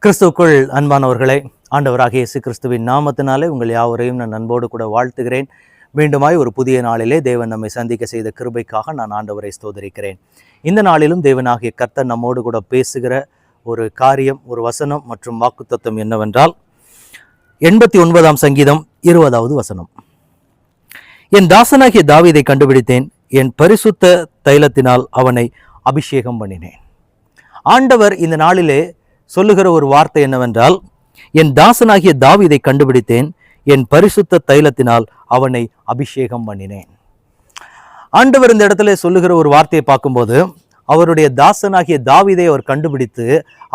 கிறிஸ்துவுக்குள் அன்பானவர்களே, ஆண்டவராகிய இயேசு கிறிஸ்துவின் நாமத்தினாலே உங்கள் யாவரையும் நான் அன்போடு கூட வாழ்த்துகிறேன். மீண்டுமாய் ஒரு புதிய நாளிலே தேவன் நம்மை சந்திக்க செய்த கிருபைக்காக நான் ஆண்டவரை ஸ்தோத்திரிக்கிறேன். இந்த நாளிலும் தேவனாகிய கர்த்தர் நம்மோடு கூட பேசுகிற ஒரு காரியம், ஒரு வசனம் மற்றும் வாக்குத்தத்தம் என்னவென்றால் 89ஆம் சங்கீதம் 20வது வசனம். என் தாசனாகிய தாவீதை கண்டுபிடித்தேன், என் பரிசுத்த தைலத்தினால் அவனை அபிஷேகம் பண்ணினேன். ஆண்டவர் இந்த நாளிலே சொல்லுகிற ஒரு வார்த்தை என்னவென்றால், என் தாசனாகிய தாவீதை கண்டுபிடித்தேன், என் பரிசுத்த தைலத்தினால் அவனை அபிஷேகம் பண்ணினேன். ஆண்டவர் இந்த இடத்துல சொல்லுகிற ஒரு வார்த்தையை பார்க்கும்போது, அவருடைய தாசனாகிய தாவீதை அவர் கண்டுபிடித்து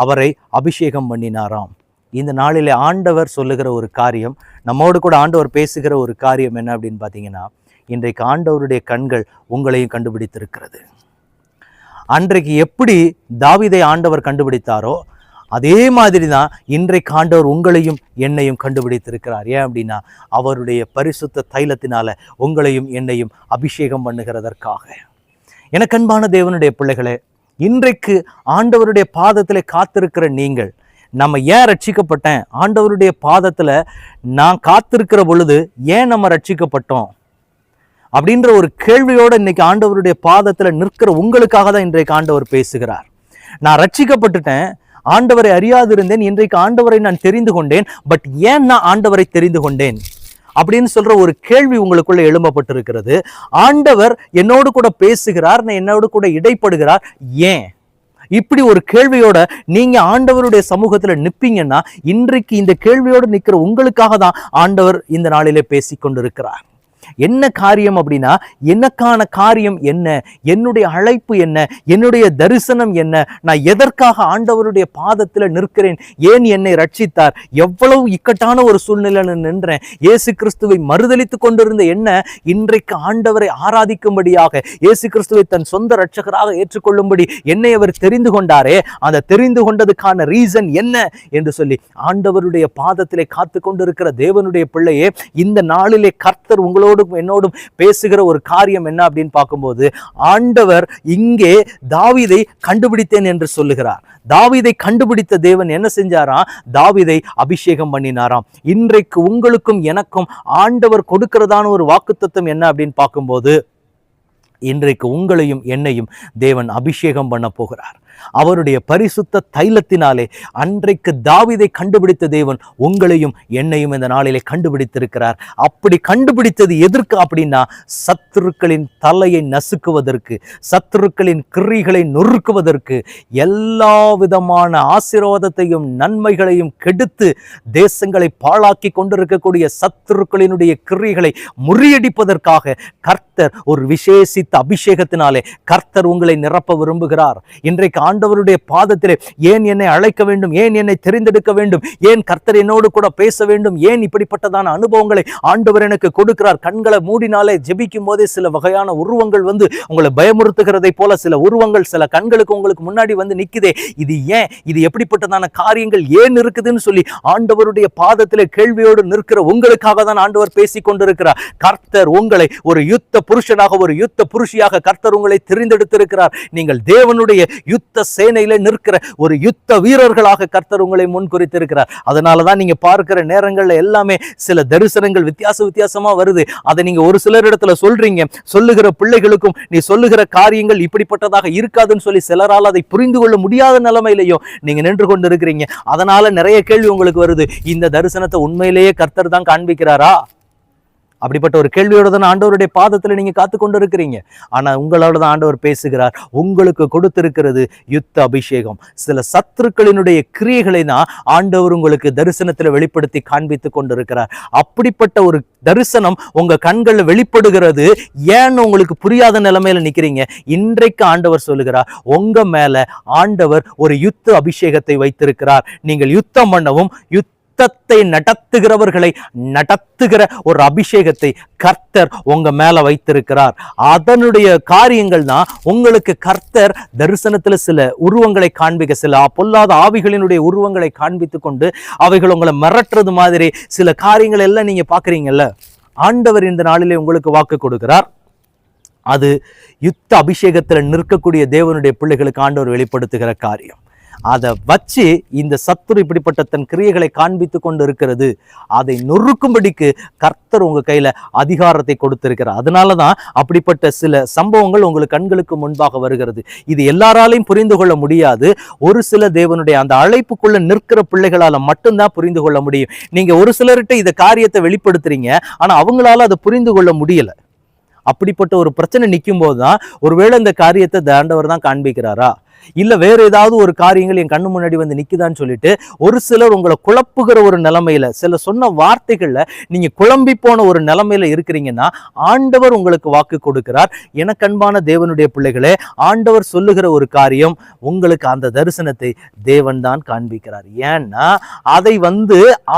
அவரை அபிஷேகம் பண்ணினாராம். இந்த நாளிலே ஆண்டவர் சொல்லுகிற ஒரு காரியம், நம்மோடு கூட ஆண்டவர் பேசுகிற ஒரு காரியம் என்ன அப்படின்னு பார்த்தீங்கன்னா, இன்றைக்கு ஆண்டவருடைய கண்கள் உங்களையும் கண்டுபிடித்திருக்கிறது. அன்றைக்கு எப்படி தாவீதை ஆண்டவர் கண்டுபிடித்தாரோ அதே மாதிரி தான் இன்றைக்கு ஆண்டவர் உங்களையும் என்னையும் கண்டுபிடித்திருக்கிறார். ஏன் அப்படின்னா, அவருடைய பரிசுத்த தைலத்தினால உங்களையும் என்னையும் அபிஷேகம் பண்ணுகிறதற்காக. எனக்கு அன்பான தேவனுடைய பிள்ளைகளே, இன்றைக்கு ஆண்டவருடைய பாதத்திலே காத்திருக்கிற நீங்கள், நம்ம ஏன் ரட்சிக்கப்பட்டேன், ஆண்டவருடைய பாதத்தில் நான் காத்திருக்கிற பொழுது ஏன் நம்ம ரட்சிக்கப்பட்டோம் அப்படின்ற ஒரு கேள்வியோடு இன்னைக்கு ஆண்டவருடைய பாதத்தில் நிற்கிற உங்களுக்காக தான் இன்றைக்கு ஆண்டவர் பேசுகிறார். நான் ரட்சிக்கப்பட்டுட்டேன், ஆண்டவரை அறியாதிருந்தேன், இன்றைக்கு ஆண்டவரை நான் தெரிந்து கொண்டேன். பட் ஏன் நான் ஆண்டவரை தெரிந்து கொண்டேன் அப்படின்னு சொல்ற ஒரு கேள்வி உங்களுக்குள்ள எழும்பப்பட்டிருக்கிறது. ஆண்டவர் என்னோடு கூட பேசுகிறார், என்னோடு கூட இடைப்படுகிறார். ஏன் இப்படி ஒரு கேள்வியோட நீங்க ஆண்டவருடைய சமூகத்துல நிப்பீங்கன்னா, இன்றைக்கு இந்த கேள்வியோடு நிற்கிற உங்களுக்காக தான் ஆண்டவர் இந்த நாளிலே பேசி கொண்டிருக்கிறார். என்ன காரியம் அப்படின்னா, எனக்கான காரியம் என்ன, என்னுடைய அழைப்பு என்ன, என்னுடைய தரிசனம் என்ன, நான் எதற்காக ஆண்டவருடைய பாதத்தில் நிற்கிறேன், ஏன் என்னை ரட்சித்தார், எவ்வளவு இக்கட்டான ஒரு சூழ்நிலையில் நின்றேன், இயேசு கிறிஸ்துவை மறுதலித்து கொண்டிருந்த என்ன இன்றைக்கு ஆண்டவரை ஆராதிக்கும்படியாக, இயேசு கிறிஸ்துவை தன் சொந்த இரட்சகராக ஏற்றுக்கொள்ளும்படி என்னை அவர் தெரிந்து கொண்டாரே, அந்த தெரிந்து கொண்டதுக்கான ரீசன் என்ன என்று சொல்லி ஆண்டவருடைய பாதத்திலே காத்து கொண்டிருக்கிற தேவனுடைய பிள்ளையே, இந்த நாளிலே கர்த்தர் உங்களோடு என்னோடும் பேசுகிற ஒரு காரியம் என்ன அப்படின்னு பார்க்கும்போது, ஆண்டவர் இங்கே தாவீதை கண்டுபிடித்தேன் என்று சொல்லுகிறார். தாவீதை கண்டுபிடித்த தேவன் என்ன செஞ்சாராம், தாவீதை அபிஷேகம் பண்ணினாராம். இன்றைக்கு உங்களுக்கும் எனக்கும் ஆண்டவர் கொடுக்கிறதான ஒரு வாக்குத்தத்தம் என்ன அப்படின்னு பார்க்கும்போது, இன்றைக்கு உங்களையும் என்னையும் தேவன் அபிஷேகம் பண்ண போகிறார். அவருடைய பரிசுத்த தைலத்தினாலே அன்றைக்கு தாவீதை கண்டுபிடித்த தேவன் உங்களையும் என்னையும் இந்த நாளிலே கண்டுபிடித்திருக்கிறார். அப்படி கண்டுபிடித்தது எதற்கு அப்படின்னா, சத்துருக்களின் தலையை நசுக்குவதற்கு, சத்துருக்களின் கிரிகளை நொறுக்குவதற்கு, எல்லா விதமான ஆசீர்வாதத்தையும் நன்மைகளையும் கெடுத்து தேசங்களை பாழாக்கி கொண்டிருக்கக்கூடிய சத்துருக்களினுடைய கிரிகளை முறியடிப்பதற்காக கர்த்தர் ஒரு விசேஷித்த அபிஷேகத்தினாலே கர்த்தர் உங்களை நிரப்ப விரும்புகிறார். இன்றைக்கு ஆண்டவருடைய பாதத்திலே ஏன் என்னை அழைக்க வேண்டும், ஏன் என்னை தெரிந்தெடுக்க வேண்டும், ஏன் கர்த்தர் என்னோடு கூட பேச வேண்டும், ஏன் இப்படிப்பட்டதான அனுபவங்களை ஆண்டவர் எனக்கு கொடுக்கிறார். கண்களை மூடினாலே ஜெபிக்கும் போதே சில வகையான உருவங்கள் வந்து உங்களை பயமுறுத்துகிறதை போல சில உருவங்கள் சில கண்களுக்கு உங்களுக்கு முன்னாடி வந்து நிற்குதே, இது ஏன், இது எப்படிப்பட்டதான காரியங்கள் ஏன் இருக்குதுன்னு சொல்லி ஆண்டவருடைய பாதத்திலே கேள்வியோடு நிற்கிற உங்களுக்காக தான் ஆண்டவர் பேசி கொண்டிருக்கிறார். கர்த்தர் உங்களை ஒரு யுத்த புருஷனாக, ஒரு யுத்த புருஷியாக கர்த்தர் உங்களை தெரிந்தெடுத்திருக்கிறார். நீங்கள் தேவனுடைய யுத்த சேனையில நிற்கிற ஒரு யுத்த வீரர்களாக கர்த்தர் உங்களை முன் குறித்திருக்கிறார். அதனாலதான் நீங்க பார்க்கிற நேரங்கள்ல எல்லாமே சில தரிசனங்கள் வித்தியாசமா வருது. அதை நீங்க ஒரு சிலர் இடத்துல சொல்றீங்க, சொல்லுகிற பிள்ளைகளுக்கும் நீ சொல்லுகிற காரியங்கள் இப்படிப்பட்டதாக இருக்காதுன்னு சொல்லி சிலரால் அதை புரிந்து கொள்ள முடியாத நிலைமையிலையும் நீங்க நின்று கொண்டு இருக்கிறீங்க. அதனால நிறைய கேள்வி உங்களுக்கு வருது, இந்த தரிசனத்தை உண்மையிலேயே கர்த்தர் தான் காண்பிக்கிறாரா? அப்படிப்பட்ட ஒரு கேள்வியோட தான் ஆண்டவருடைய பாதத்தில் நீங்க காத்து கொண்டு இருக்கிறீங்க. ஆனா உங்களோட தான் ஆண்டவர் பேசுகிறார். உங்களுக்கு கொடுத்திருக்கிறது யுத்த அபிஷேகம். சில சத்துருக்களினுடைய கிரியைகளை தான் ஆண்டவர் உங்களுக்கு தரிசனத்தில் வெளிப்படுத்தி காண்பித்து கொண்டிருக்கிறார். அப்படிப்பட்ட ஒரு தரிசனம் உங்க கண்களில் வெளிப்படுகிறது. ஏன்னு உங்களுக்கு புரியாத நிலைமையில நிக்கிறீங்க. இன்றைக்கு ஆண்டவர் சொல்லுகிறார், உங்க மேல ஆண்டவர் ஒரு யுத்த அபிஷேகத்தை வைத்திருக்கிறார். நீங்கள் யுத்தம் பண்ணவும், யுத்தத்தை நடத்துகிறவர்களை நடத்துகிற ஒரு அபிஷேகத்தை கர்த்தர் உங்க மேல வைத்திருக்கிறார். அதனுடைய காரியங்கள் தான் உங்களுக்கு கர்த்தர் தரிசனத்துல சில உருவங்களை காண்பிக்க, சில பொல்லாத ஆவிகளினுடைய உருவங்களை காண்பித்து கொண்டு அவைகள் உங்களை மிரட்டுறது மாதிரி சில காரியங்கள் எல்லாம் நீங்க பாக்குறீங்கல்ல. ஆண்டவர் இந்த நாளிலே உங்களுக்கு வாக்கு கொடுக்கிறார். அது யுத்த அபிஷேகத்தில் நிற்கக்கூடிய தேவனுடைய பிள்ளைகளுக்கு ஆண்டவர் வெளிப்படுத்துகிற காரியம். அதை வச்சு இந்த சத்துரு இப்படிப்பட்ட தன் கிரியைகளை காண்பித்து கொண்டு இருக்கிறது, அதை நொறுக்கும்படிக்கு கர்த்தர் உங்க கையில அதிகாரத்தை கொடுத்திருக்கிறார். அதனாலதான் அப்படிப்பட்ட சில சம்பவங்கள் உங்களுக்கு கண்களுக்கு முன்பாக வருகிறது. இது எல்லாராலையும் புரிந்து கொள்ள முடியாது. ஒரு சில தேவனுடைய அந்த அழைப்புக்குள்ள நிற்கிற பிள்ளைகளால மட்டும்தான் புரிந்து கொள்ள முடியும். நீங்க ஒரு சிலர்கிட்ட இந்த காரியத்தை வெளிப்படுத்துறீங்க, ஆனா அவங்களால அதை புரிந்து கொள்ள முடியல. அப்படிப்பட்ட ஒரு பிரச்சனை நிற்கும் போதுதான் ஒருவேளை இந்த காரியத்தை ஆண்டவர் தான் காண்பிக்கிறாரா, இல்ல வேற ஏதாவது ஒரு காரியங்கள் என் கண்ணு முன்னாடி வந்து நிக்குதான்னு சொல்லிட்டு ஒரு சிலர் உங்களை குழப்புகிற ஒரு நிலைமையில, சில சொன்ன வார்த்தைகள்ல நீங்க குழம்பி போன ஒரு நிலைமையில இருக்கிறீங்கன்னா ஆண்டவர் உங்களுக்கு வாக்கு கொடுக்கிறார். எனக்கு அன்பான தேவனுடைய பிள்ளைகளே, ஆண்டவர் சொல்லுகிற ஒரு காரியம் உங்களுக்கு அந்த தரிசனத்தை தேவன் தான் காண்பிக்கிறார். ஏன்னா அதை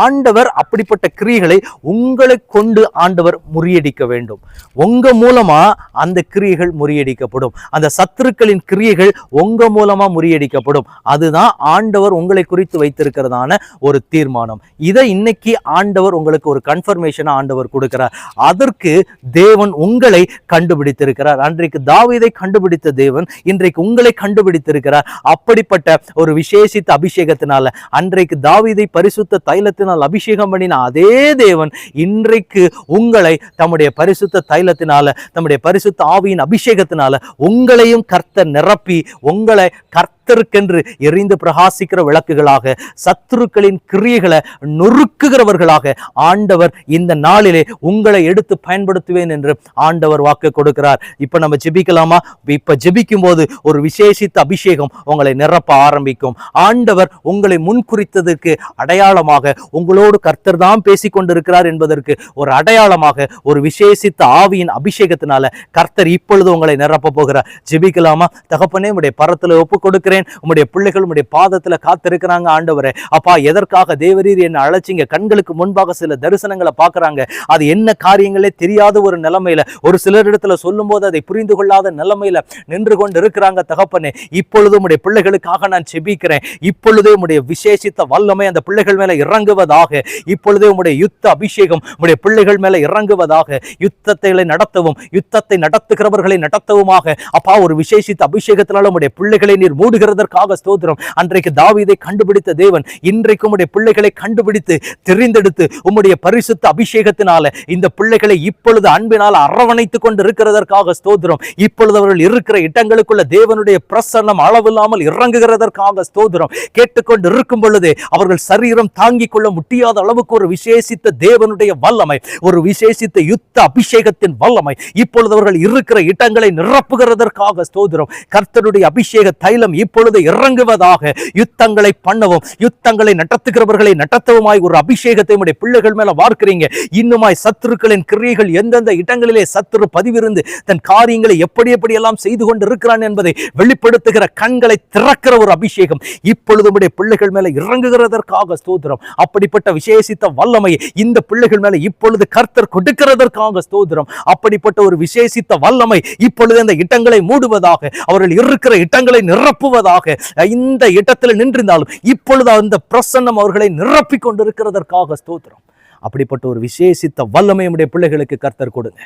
ஆண்டவர் அப்படிப்பட்ட கிரியைகளை உங்களை கொண்டு ஆண்டவர் முறியடிக்க வேண்டும். உங்க மூலமா அந்த கிரியைகள் முறியடிக்கப்படும். அந்த சத்துருக்களின் கிரியைகள் உங்க மூலமா முறியடிக்கப்படும். அதுதான் ஆண்டவர் உங்களை குறித்து வைத்திருக்கிறதான ஒரு தீர்மானம். இதை இன்னைக்கு ஆண்டவர் உங்களுக்கு ஒரு கன்ஃபர்மேஷனா ஆண்டவர் கொடுக்கிறார். அதற்கு தேவன் உங்களை கண்டுபிடித்திருக்கிறார். அன்றைக்கு தாவீதை கண்டுபிடித்த தேவன் இன்றைக்கு உங்களை கண்டுபிடித்திருக்கிறார். அப்படிப்பட்ட ஒரு விசேஷித்த அபிஷேகத்தினால, அன்றைக்கு தாவீதை பரிசுத்த தைலத்தினால் அபிஷேகம் பண்ணின அதே தேவன் இன்றைக்கு உங்களை தம்முடைய பரிசுத்த தைலத்தினால, தம்முடைய பரிசுத்த ஆவியின் அபிஷேகத்தினால உங்களையும் கர்த்தர் நிரப்பி உங்களை கர்த்தருக்கென்று எரிந்து பிரகாசிக்கிற விளக்குகளாக, சத்துருக்களின் கிரியைகளை நொறுக்குகிறவர்களாக ஆண்டவர் இந்த நாளிலே உங்களை எடுத்து பயன்படுத்துவேன் என்று ஆண்டவர் வாக்கு கொடுக்கிறார். இப்ப நம்ம ஜெபிக்கலாமா? இப்ப ஜெபிக்கும் போது ஒரு விசேஷித்த அபிஷேகம் உங்களை நிரப்ப ஆரம்பிக்கும். ஆண்டவர் உங்களை முன்குறித்ததற்கு அடையாளமாக, உங்களோடு கர்த்தர் தான் பேசிக் கொண்டிருக்கிறார் என்பதற்கு ஒரு அடையாளமாக, ஒரு விசேஷித்த ஆவியின் அபிஷேகத்தினால கர்த்தர் இப்பொழுது உங்களை நிரப்ப போகிறார். ஜெபிக்கலாமா? தகப்பனே, உடைய பரத்துல ஒப்பு கொடுக்கிறேன். உம்முடைய பிள்ளைகள் உம்முடைய பாதத்துல காத்திருக்கிறாங்க. ஆண்டவரே, அப்பா, எதற்காக தேவரீர் என்ன அழைச்சிங்க? கண்களுக்கு முன்பாக சில தரிசனங்களை பார்க்கறாங்க. அது என்ன காரியங்களே தெரியாத ஒரு நிலைமையில, ஒரு சிலரிடத்துல சொல்லும் போது அதை புரிந்து கொள்ளாத நிலைமையில நின்று கொண்டு இருக்கிறாங்க. தகப்பனே, இப்பொழுது உம்முடைய பிள்ளைகளுக்காக நான் செபிக்கிறேன். இப்பொழுதே உம்முடைய விசேஷித்த வல்லமை அந்த பிள்ளைகள் மேல இறங்குவதாக. இப்பொழுதே உம்முடைய யுத்த அபிஷேகம் உம்முடைய பிள்ளைகள் மேல இறங்குவதாக. யுத்தத்தை நடத்தவும், யுத்தத்தை நடத்துகிறவர்களை நடத்தவுமாக அப்பா, ஒரு விசேஷித்த அபிஷேகத்தினால உம்முடைய பிள்ளைகளை நீர் மூடுகிறதற்காக ஸ்தோத்திரம். அன்றைக்கு தாவீதை கண்டுபிடித்த தேவன் இன்றைக்கு உம்முடைய பிள்ளைகளை கண்டுபிடித்து தெரிந்தெடுத்து உம்முடைய பரிசுத்த அபிஷேகத்தினால இந்த பிள்ளைகளை இப்பொழுது அன்பினால் அரவணைத்துக் கொண்டு இருக்கிறதற்காக ஸ்தோத்திரம். இப்பொழுது அவர்கள் இருக்கிற இடங்களுக்குள்ள தேவனுடைய பிரசன்னம் அளவில்லாமல் இறங்குகிறதற்காக ஸ்தோத்திரம். கேட்டுக்கொண்டு இருக்கும் பொழுதே அவர்கள் சரீரம் தாங்கிக் கொள்ள முடியாத அளவுக்கு ஒரு விசேஷித்த தேவனுடைய வல்லமை, ஒரு விசேஷித்த யுத்த அபிஷேகத்தின் வல்லமை இப்பொழுது அவர்கள் இருக்கிற இடங்களை நிரப்புகிறதற்காக ஸ்தோத்திரம். கர்த்தருடைய அபிஷேக தைலம் இப்பொழுது இறங்குவதாக. யுத்தங்களை பண்ணவும், யுத்தங்களை நடத்துகிறவர்களை நடத்தவுமாய் ஒரு அபிஷேகத்தை உடைய பிள்ளைகள் மேல வார்க்கிறீங்க. இன்னுமாய் சத்துருக்களின் கிரியைகள் எந்தெந்த இடங்களிலே சத்துரு பதிவிருந்து தன் காரியங்களை எப்படி எப்படியெல்லாம் செய்து கொண்டு இருக்கிறான் என்பதை வெளிப்படுத்துகிற கண்களை திறக்கிற ஒரு அபிஷேகம் இப்பொழுது உடைய பிள்ளைகள் மேல இறங்குகிறதற்காக ஸ்தோத்திரம். அப்படிப்பட்ட விசேஷித்த வல்லமையை இந்த பிள்ளைகள் மேல இப்பொழுது கர்த்தர் கொடுக்கிறதற்காக ஸ்தோத்திரம். அப்படிப்பட்ட ஒரு விசேஷித்த வல்லமை இப்பொழுது அந்த இடங்களை மூடுவதாக, அவர்கள் இருக்கிற இடங்களை நிரப்புவதாக. இந்த இடத்தில் நின்றிருந்தாலும் இப்பொழுது அந்த பிரசன்னம் அவர்களை நிரப்பிக் கொண்டிருக்கிறதற்காக ஸ்தோத்திரம். அப்படிப்பட்ட ஒரு விசேஷித்த வல்லமை நம்முடைய பிள்ளைகளுக்கு கர்த்தர் கொடுங்க.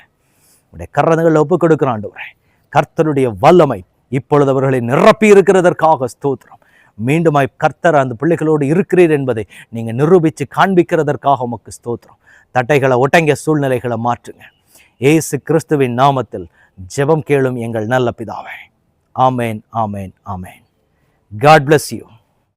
உடைய கரங்களை ஒப்புக் கொடுக்கிற ஆண்டவரே, கர்த்தருடைய வல்லமை இப்பொழுது அவர்களை நிரப்பி இருக்கிறதற்காக ஸ்தோத்திரம். மீண்டுமாய் கர்த்தர் அந்த பிள்ளைகளோடு இருக்கிறீர் என்பதை நீங்க நிரூபித்து காண்பிக்கிறதற்காக உமக்கு ஸ்தோத்திரம். தட்டைகளை ஒட்டங்க சூழ்நிலைகளை மாற்றுங்க. இயேசு கிறிஸ்துவின் நாமத்தில் ஜெபம் கேளும் எங்கள் நல்ல பிதாவே. ஆமேன், ஆமேன், ஆமேன். God bless you.